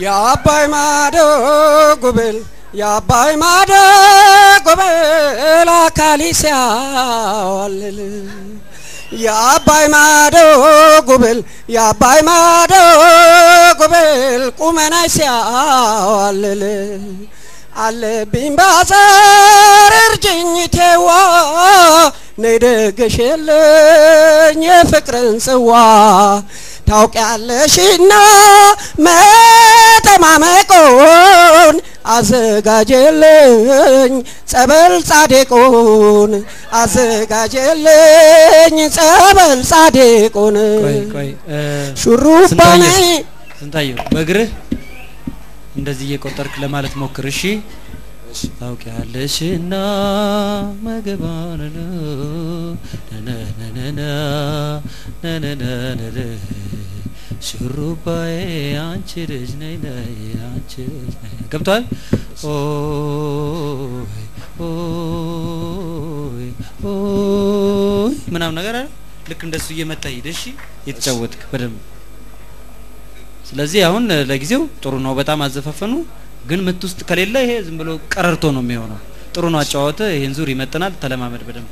የአባይ ማዶ ጉብል የአባይ ማዶ ጉብል አካሊ ሲያዋልል የአባይ ማዶ ጉብል የአባይ ማዶ ጉብል ቁመና ሲያዋልል አለብኝ ባዘር እርጅኝ ተዋ ነይደገሽልኝ የፍቅርን ጽዋ ታውቂያለሽና መተማመቆን አዘጋጀልኝ ጸበል ጻድቁን አዘጋጀልኝ ጸበል ጻድቁን ሹሩባኔ ስንታየው በእግርህ እንደዚህ እየቆጠርክ ለማለት ሞክር እሺ ታውቂያለሽና መገባነና ነነነና ነነነነ ሹሩባዬ አንቺ ልጅ ነይ ነይ አንቺ ልጅ ነይ ገብቷል ኦይ ኦይ ኦይ ምናምን ነገር አይደል ልክ እንደሱ እየመጣ ሄደ እሺ የተጫወትክ በደንብ ስለዚህ አሁን ለጊዜው ጥሩ ነው በጣም አዘፈፈኑ ግን ምት ውስጥ ከሌለ ይሄ ዝም ብሎ ቀረርቶ ነው የሚሆነው ጥሩ ነው አጫወተ ይሄን ዙር ይመጥናል ተለማመድ በደንብ